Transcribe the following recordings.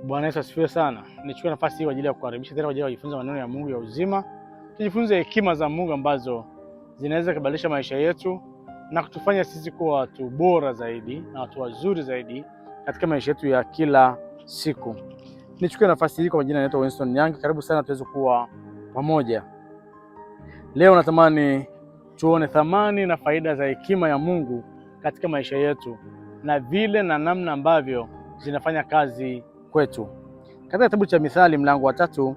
Bwana Yesu asifiwe sana. Nichukue nafasi hii kwa ajili ya kukaribisha tena kwa ajili ya kujifunza maneno ya Mungu ya uzima. Tujifunze hekima za Mungu ambazo zinaweza kubadilisha maisha yetu na kutufanya sisi kuwa watu bora zaidi na watu wazuri zaidi katika maisha yetu ya kila siku. Nichukue nafasi hii kwa jina naitwa Winston Nyangi. Karibu sana tuweze kuwa pamoja. Leo natamani tuone thamani na faida za hekima ya Mungu katika maisha yetu na vile na namna ambavyo zinafanya kazi kwetu. Katika kitabu cha Mithali mlango wa 3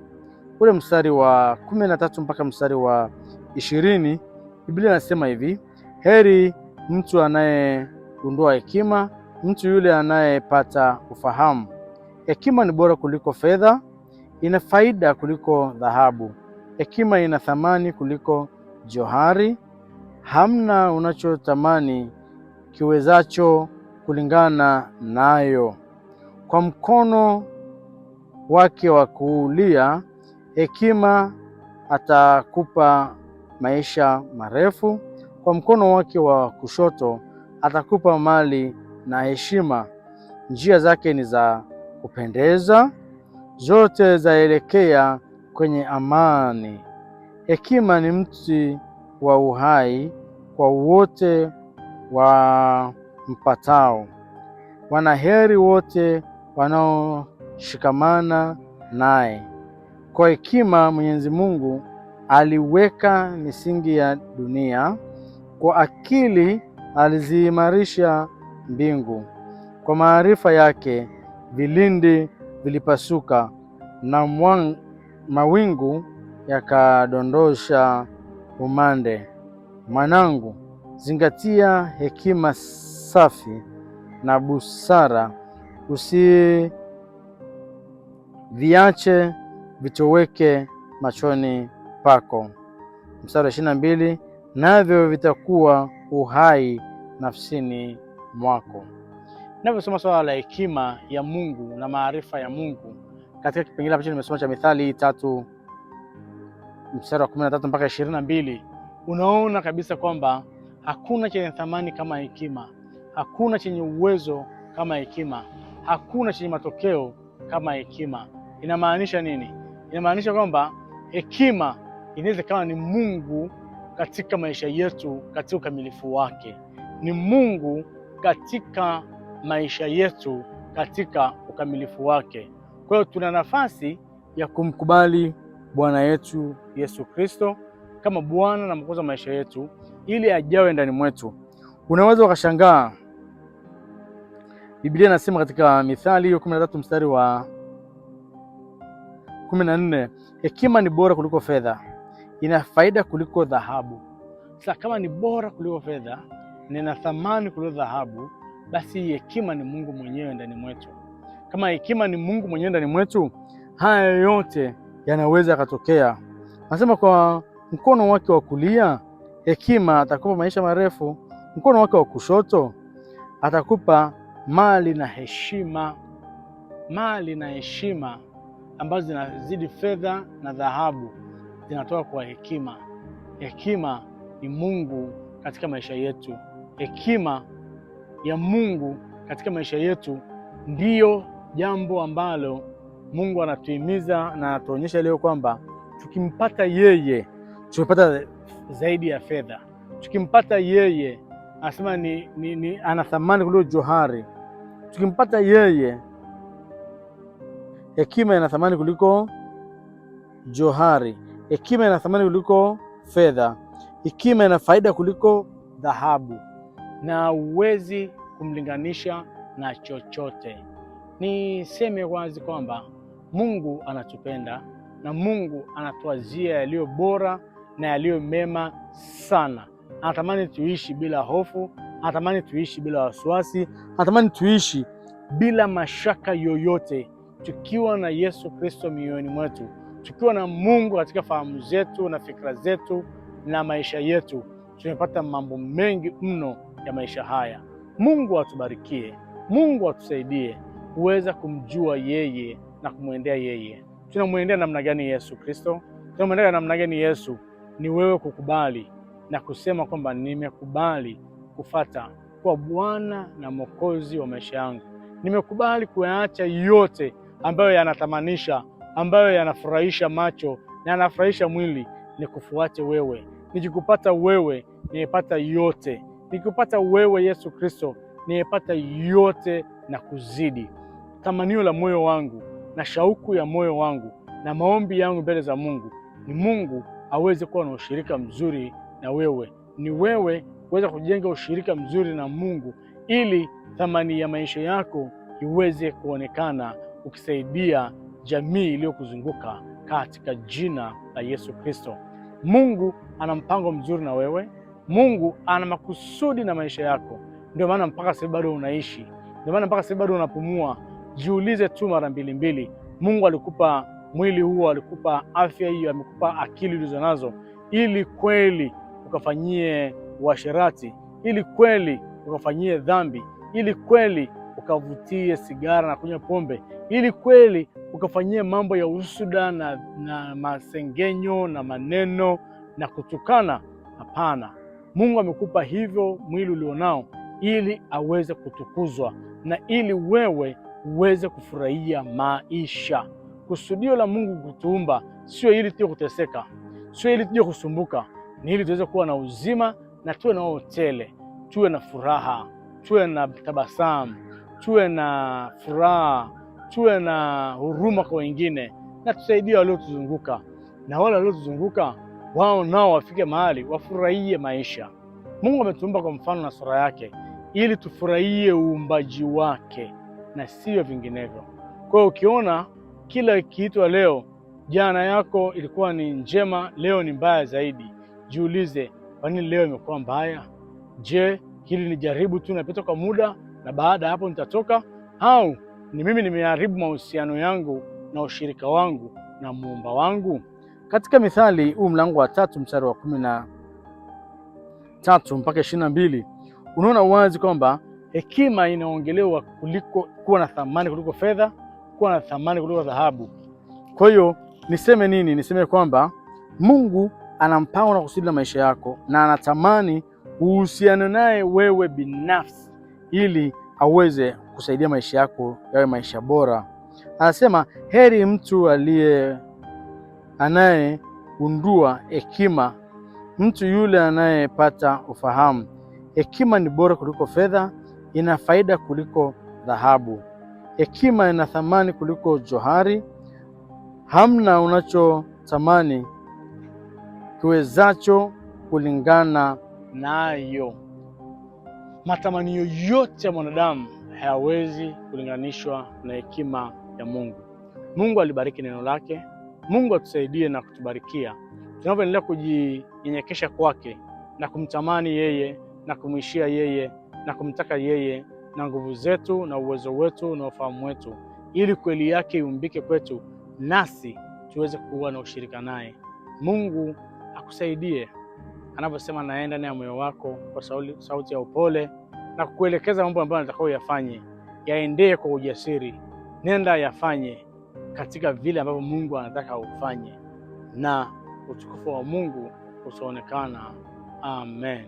ule mstari wa 13 mpaka mstari wa 20, Biblia inasema hivi: heri mtu anayegundua hekima, mtu yule anayepata ufahamu. Hekima ni bora kuliko fedha, ina faida kuliko dhahabu. Hekima ina thamani kuliko johari. Hamna unachotamani kiwezacho kulingana nayo. Kwa mkono wake wa kulia hekima atakupa maisha marefu, kwa mkono wake wa kushoto atakupa mali na heshima. Njia zake ni za kupendeza, zote zaelekea kwenye amani. Hekima ni mti wa uhai kwa wote wampatao. Wanaheri wote wanaoshikamana naye. Kwa hekima Mwenyezi Mungu aliweka misingi ya dunia, kwa akili aliziimarisha mbingu. Kwa maarifa yake vilindi vilipasuka na mawingu yakadondosha umande. Mwanangu, zingatia hekima safi na busara, usiviache vitoweke machoni pako. Mstari wa 22, navyo vitakuwa uhai nafsini mwako. Ninavyosoma swala la hekima ya Mungu na maarifa ya Mungu katika kipengele ambacho nimesoma cha Mithali 3 mstari wa 13 mpaka 22, unaona kabisa kwamba hakuna chenye thamani kama hekima, hakuna chenye uwezo kama hekima, hakuna chenye matokeo kama hekima. Inamaanisha nini? Inamaanisha kwamba hekima inaweza kama ni Mungu katika maisha yetu katika ukamilifu wake, ni Mungu katika maisha yetu katika ukamilifu wake. Kwa hiyo tuna nafasi ya kumkubali Bwana yetu Yesu Kristo kama Bwana na Mwokozi wa maisha yetu ili ajawe ndani mwetu. Unaweza ukashangaa, Biblia inasema katika Mithali 13 mstari wa 14, hekima ni bora kuliko fedha, ina faida kuliko dhahabu. Sasa kama ni bora kuliko fedha na ina thamani kuliko dhahabu, basi hekima ni Mungu mwenyewe ndani mwetu. Kama hekima ni Mungu mwenyewe ndani mwetu, haya yote yanaweza yakatokea. Anasema kwa mkono wake wa kulia hekima atakupa maisha marefu, mkono wake wa kushoto atakupa mali na heshima. Mali na heshima ambazo zinazidi fedha na dhahabu zinatoka kwa hekima. Hekima ni Mungu katika maisha yetu. Hekima ya Mungu katika maisha yetu ndiyo jambo ambalo Mungu anatuhimiza na anatuonyesha leo kwamba tukimpata yeye tumepata zaidi ya fedha. Tukimpata yeye anasema ana thamani kuliko johari. Tukimpata yeye hekima ina thamani kuliko johari. Hekima ina thamani kuliko fedha. Hekima ina faida kuliko dhahabu, na huwezi kumlinganisha na chochote. Niseme wazi kwamba Mungu anatupenda na Mungu anatuazia yaliyo bora na yaliyo mema sana. Anatamani tuishi bila hofu, anatamani tuishi bila wasiwasi, anatamani tuishi bila mashaka yoyote, tukiwa na Yesu Kristo mioyoni mwetu, tukiwa na Mungu katika fahamu zetu na fikra zetu na maisha yetu. Tumepata mambo mengi mno ya maisha haya. Mungu atubarikie, Mungu atusaidie kuweza kumjua yeye na kumwendea yeye. Tunamwendea namna gani Yesu Kristo? Tunamwendea namna gani Yesu? Ni wewe kukubali na kusema kwamba nimekubali kufuata kwa Bwana na Mwokozi wa maisha yangu. Nimekubali kuyaacha yote ambayo yanatamanisha, ambayo yanafurahisha macho na yanafurahisha mwili, ni kufuate wewe. Nikikupata wewe, nimepata yote. Nikikupata wewe Yesu Kristo, nimepata yote na kuzidi. Tamanio la moyo wangu na shauku ya moyo wangu na maombi yangu mbele za Mungu ni Mungu aweze kuwa na ushirika mzuri na wewe. Ni wewe uweze kujenga ushirika mzuri na Mungu, ili thamani ya maisha yako iweze kuonekana, ukisaidia jamii iliyokuzunguka katika jina la Yesu Kristo. Mungu ana mpango mzuri na wewe. Mungu ana makusudi na maisha yako. Ndio maana mpaka sasa bado unaishi. Ndio maana mpaka sasa bado unapumua. Jiulize tu mara mbili. Mungu alikupa mwili huo, alikupa afya hiyo, amekupa akili ulizo nazo, ili kweli ukafanyie uasherati, ili kweli ukafanyie dhambi, ili kweli ukavutie sigara na kunywa pombe, ili kweli ukafanyie mambo ya usuda na masengenyo na maneno na kutukana? Hapana. Mungu amekupa hivyo mwili ulionao ili aweze kutukuzwa na ili wewe uweze kufurahia maisha. Kusudio la Mungu kutuumba sio ili tuje kuteseka, sio ili tuje kusumbuka, ni ili tuweze kuwa na uzima na tuwe na hotele, tuwe na furaha, tuwe na tabasamu, tuwe na furaha, tuwe na huruma kwa wengine, na tusaidie waliotuzunguka, na wale waliotuzunguka wao nao wafike mahali wafurahie maisha. Mungu ametuumba kwa mfano na sura yake ili tufurahie uumbaji wake na sio vinginevyo. Kwa hiyo ukiona kila kiitwa leo, jana yako ilikuwa ni njema, leo ni mbaya zaidi, jiulize, kwa nini leo imekuwa mbaya? Je, hili ni jaribu tu, napita kwa muda na baada ya hapo nitatoka? Au ni mimi nimeharibu mahusiano yangu na ushirika wangu na muumba wangu? Katika Mithali huu mlango wa 3 mstari wa 13 mpaka 22 unaona wazi kwamba hekima inaongelewa kuliko kuwa na thamani kuliko fedha, kuwa na thamani kuliko dhahabu. Kwa hiyo niseme nini? Niseme kwamba Mungu ana mpango na kusudi la maisha yako, na anatamani uhusiane naye wewe binafsi ili aweze kusaidia maisha yako yawe maisha bora. Anasema heri mtu anayegundua hekima, mtu yule anayepata ufahamu. Hekima ni bora kuliko fedha, ina faida kuliko dhahabu. Hekima ina thamani kuliko johari, hamna unachotamani kiwezacho kulingana nayo. Matamanio yote ya mwanadamu hayawezi kulinganishwa na hekima ya Mungu. Mungu alibariki neno lake. Mungu atusaidie na kutubarikia tunapoendelea kujinyenyekesha kwake na kumtamani yeye na kumwishia yeye na kumtaka yeye na nguvu zetu na uwezo wetu na ufahamu wetu, ili kweli yake iumbike kwetu nasi tuweze kuwa na ushirika naye. Mungu akusaidie anaposema naenda ndani ya moyo wako kwa sauti ya upole na kukuelekeza mambo ambayo unataka yafanye. Yaendee kwa ujasiri, nenda yafanye katika vile ambavyo Mungu anataka ufanye, na utukufu wa Mungu utaonekana. Amen.